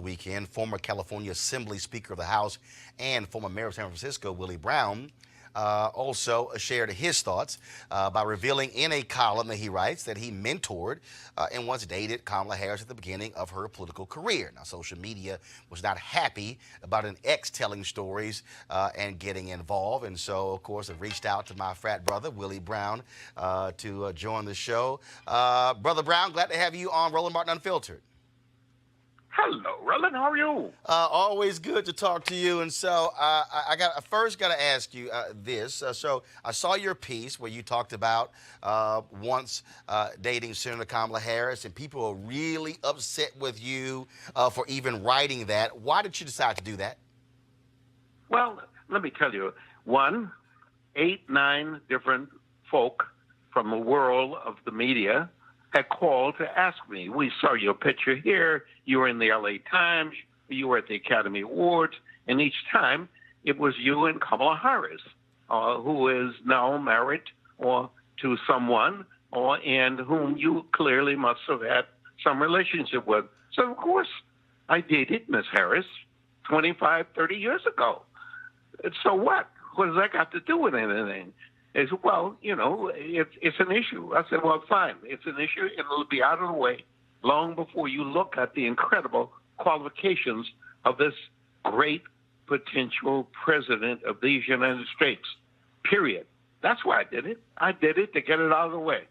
weekend. Former California Assembly Speaker of the House and former Mayor of San Francisco, Willie Brown, also shared his thoughts by revealing in a column that he writes that he mentored and once dated Kamala Harris at the beginning of her political career. Now, social media was not happy about an ex telling stories and getting involved. And so, of course, I reached out to my frat brother, Willie Brown, to join the show. Brother Brown, glad to have you on Roland Martin Unfiltered. Hello, Roland. How are you? Always good to talk to you. And so I first got to ask you this. So I saw your piece where you talked about once dating Senator Kamala Harris, and people are really upset with you for even writing that. Why did you decide to do that? Well, let me tell you. 9 different folk from the world of the media had called to ask me. We saw your picture here. You were in the LA Times. You were at the Academy Awards. And each time it was you and Kamala Harris, who is now married to someone and whom you clearly must have had some relationship with. So, of course, I dated Miss Harris 25, 30 years ago. So what? What has that got to do with anything? Is, well, you know, it's an issue. I said, well, fine. It's an issue, and it'll be out of the way long before you look at the incredible qualifications of this great potential president of these United States, period. That's why I did it. I did it to get it out of the way.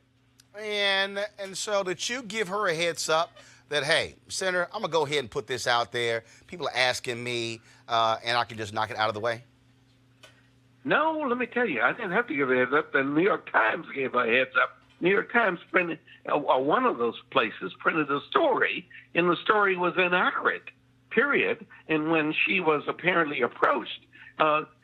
And so did you give her a heads up that, hey, Senator, I'm going to go ahead and put this out there. People are asking me, and I can just knock it out of the way? No, let me tell you, I didn't have to give a heads up. The New York Times gave a heads up. New York Times printed, one of those places printed a story, and the story was inaccurate, period. And when she was apparently approached,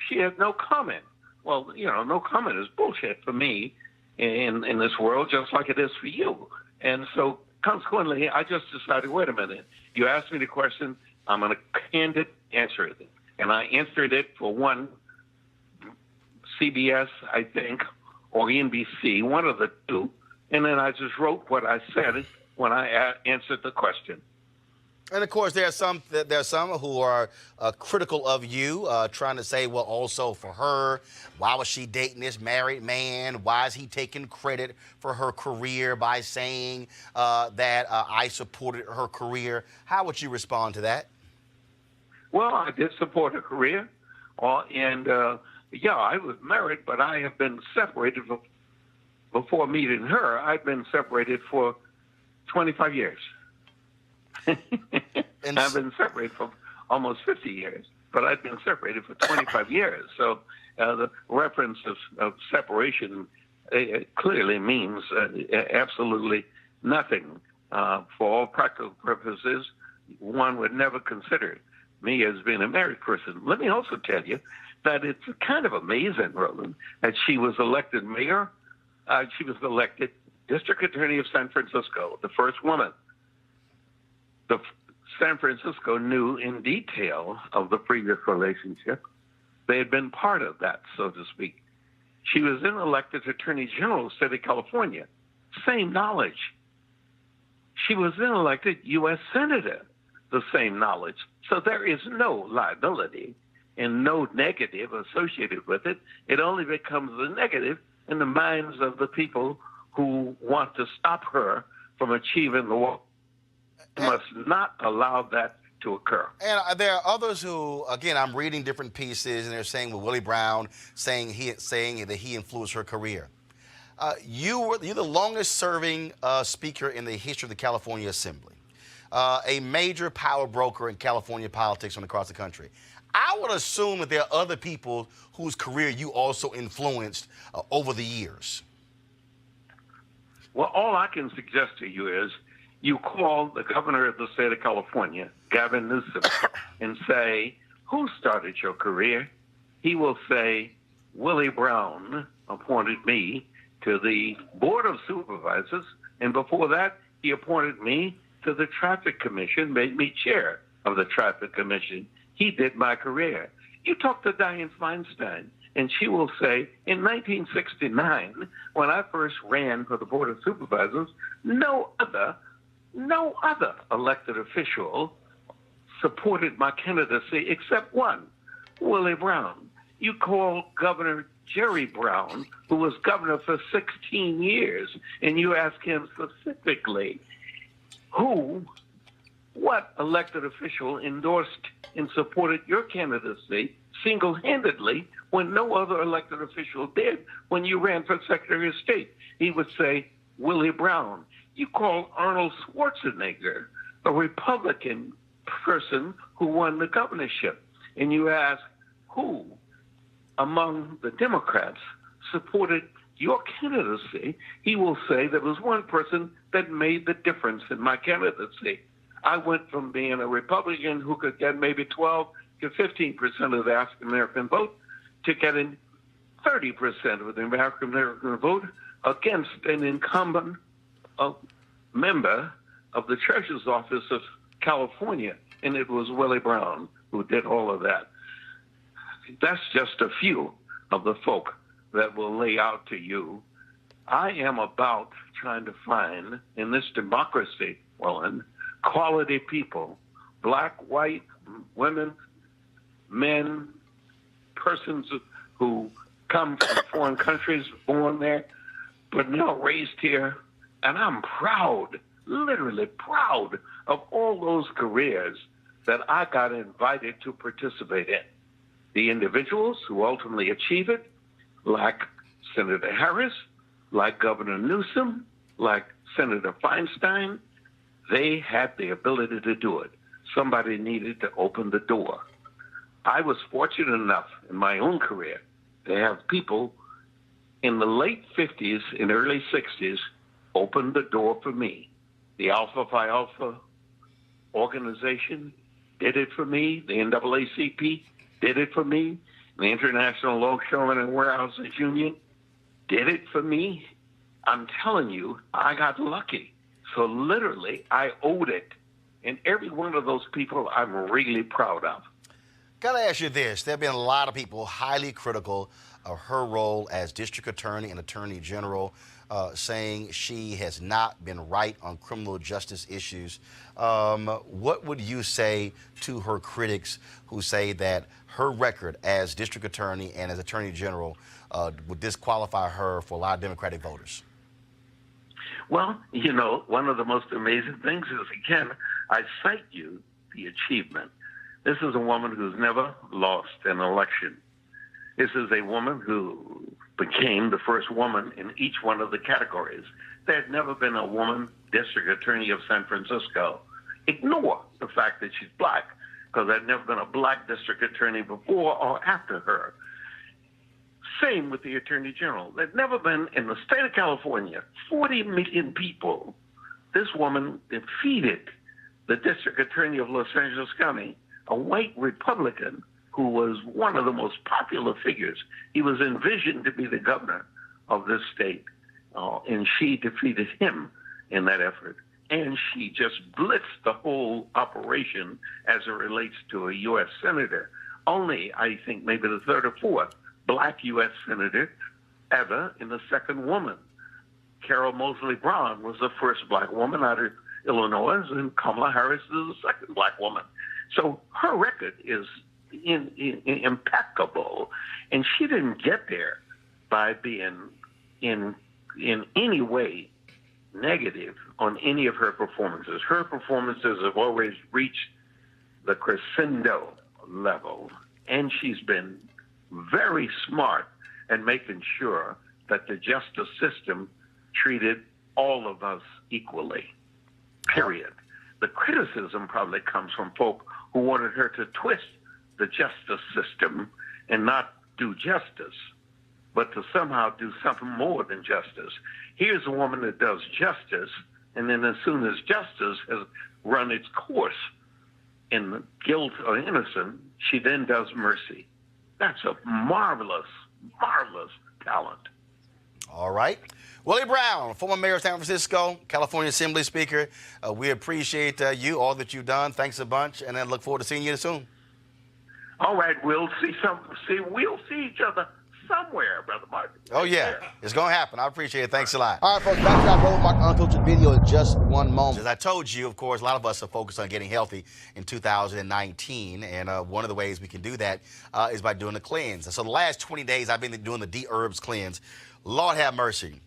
she had no comment. Well, you know, no comment is bullshit for me in this world, just like it is for you. And so consequently, I just decided, wait a minute, you asked me the question, I'm going to candid answer it. And I answered it for one, CBS, I think, or NBC, one of the two, and then I just wrote what I said when I answered the question. And of course, there are some who are critical of you, trying to say, well, also for her, why was she dating this married man? Why is he taking credit for her career by saying that I supported her career? How would you respond to that? Well, I did support her career, yeah, I was married, but I have been separated before meeting her. I've been separated for 25 years. And I've been separated for almost 50 years, but I've been separated for 25 years. So the reference of separation clearly means absolutely nothing. For all practical purposes, one would never consider me as being a married person. Let me also tell you that it's kind of amazing, Roland, that she was elected mayor. She was elected district attorney of San Francisco, the first woman. San Francisco knew in detail of the previous relationship. They had been part of that, so to speak. She was then elected attorney general of the state of California. Same knowledge. She was then elected U.S. senator. The same knowledge. So there is no liability and no negative associated with it. It only becomes a negative in the minds of the people who want to stop her from achieving the work. Must not allow that to occur. And there are others who, again, I'm reading different pieces, and they're saying, well, Willie Brown saying that he influenced her career. You're the longest-serving speaker in the history of the California Assembly. A major power broker in California politics and across the country. I would assume that there are other people whose career you also influenced over the years. Well, all I can suggest to you is you call the governor of the state of California, Gavin Newsom, and say, who started your career? He will say, Willie Brown appointed me to the Board of Supervisors, and before that, he appointed me to the Traffic Commission, made me chair of the Traffic Commission. He did my career. You talk to Dianne Feinstein, and she will say, in 1969, when I first ran for the Board of Supervisors, no other elected official supported my candidacy except one, Willie Brown. You call Governor Jerry Brown, who was governor for 16 years, and you ask him specifically what elected official endorsed and supported your candidacy single-handedly when no other elected official did when you ran for Secretary of State. He would say, Willie Brown. You call Arnold Schwarzenegger a Republican person who won the governorship, and you ask who among the Democrats supported your candidacy, he will say there was one person that made the difference in my candidacy. I went from being a Republican who could get maybe 12 to 15% of the African American vote to getting 30% of the African American vote against an incumbent member of the Treasurer's Office of California, and it was Willie Brown who did all of that. That's just a few of the folk that will lay out to you. I am about trying to find in this democracy, Roland, quality people, black, white, women, men, persons who come from foreign countries, born there, but now raised here. And I'm proud, literally proud of all those careers that I got invited to participate in. The individuals who ultimately achieve it, like Senator Harris, like Governor Newsom, like Senator Feinstein, they had the ability to do it. Somebody needed to open the door. I was fortunate enough in my own career to have people in the late 50s and early 60s open the door for me. The Alpha Phi Alpha organization did it for me. The NAACP did it for me. The International Longshoremen and Warehouses Union did it for me. I'm telling you, I got lucky. So literally, I owed it. And every one of those people I'm really proud of. Got to ask you this. There have been a lot of people highly critical of her role as district attorney and attorney general, saying she has not been right on criminal justice issues. What would you say to her critics who say that her record as district attorney and as attorney general would disqualify her for a lot of Democratic voters? Well, you know, one of the most amazing things is, again, I cite you the achievement. This is a woman who's never lost an election. This is a woman who became the first woman in each one of the categories. There had never been a woman district attorney of San Francisco. Ignore the fact that she's black, because there had never been a black district attorney before or after her. Same with the attorney general. There'd never been in the state of California, 40 million people. This woman defeated the district attorney of Los Angeles County, a white Republican who was one of the most popular figures. He was envisioned to be the governor of this state, and she defeated him in that effort. And she just blitzed the whole operation as it relates to a U.S. senator. Only, I think, maybe the third or fourth black U.S. senator ever, and the second woman. Carol Moseley Braun was the first black woman out of Illinois, and Kamala Harris is the second black woman. So her record is impeccable, and she didn't get there by being in any way negative on any of her performances. Her performances have always reached the crescendo level, and she's been very smart in making sure that the justice system treated all of us equally, period. The criticism probably comes from folk who wanted her to twist the justice system and not do justice, but to somehow do something more than justice. Here's a woman that does justice, and then as soon as justice has run its course in guilt or innocent, she then does mercy. That's a marvelous, marvelous talent. All right. Willie Brown, former mayor of San Francisco, California Assembly Speaker. We appreciate you, all that you've done. Thanks a bunch, and I look forward to seeing you soon. All right, we'll see each other somewhere, Brother Martin. Oh, yeah. It's going to happen. I appreciate it. Thanks a lot. All right, folks, back to our Roland Martin Unfiltered video in just one moment. As I told you, of course, a lot of us are focused on getting healthy in 2019, and one of the ways we can do that is by doing the cleanse. And so the last 20 days, I've been doing the D-Herbs cleanse. Lord have mercy.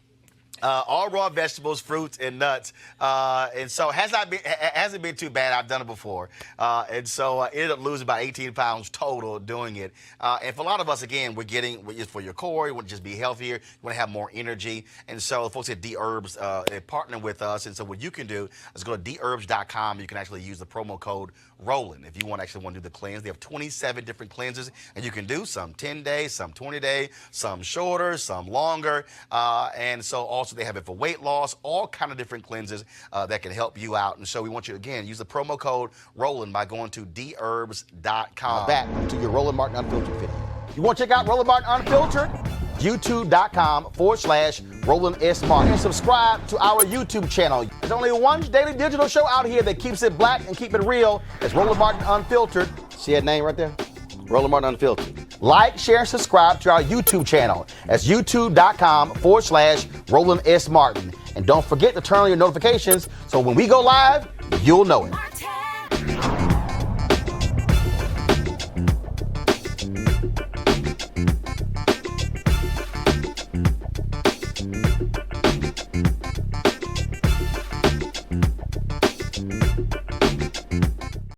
All raw vegetables, fruits, and nuts. And so hasn't been too bad. I've done it before. And so I ended up losing about 18 pounds total doing it. And for a lot of us, again, we're getting, for your core, you want to just be healthier. You want to have more energy. And so folks at D-Herbs, they're partnering with us. And so what you can do is go to dherbs.com. You can actually use the promo code Roland if you want to do the cleanse. They have 27 different cleanses, and you can do some 10 days, some 20 days, some shorter, some longer. And so also they have it for weight loss, all kind of different cleanses that can help you out. And so we want you to, again, use the promo code Roland by going to dherbs.com. Back to your Roland Martin Unfiltered video. You want to check out Roland Martin Unfiltered? YouTube.com/Roland S. Martin. And subscribe to our YouTube channel. There's only one daily digital show out here that keeps it black and keep it real. It's Roland Martin Unfiltered. See that name right there? Roland Martin Unfiltered. Like, share, and subscribe to our YouTube channel. That's youtube.com/Roland S. Martin. And don't forget to turn on your notifications so when we go live, you'll know it.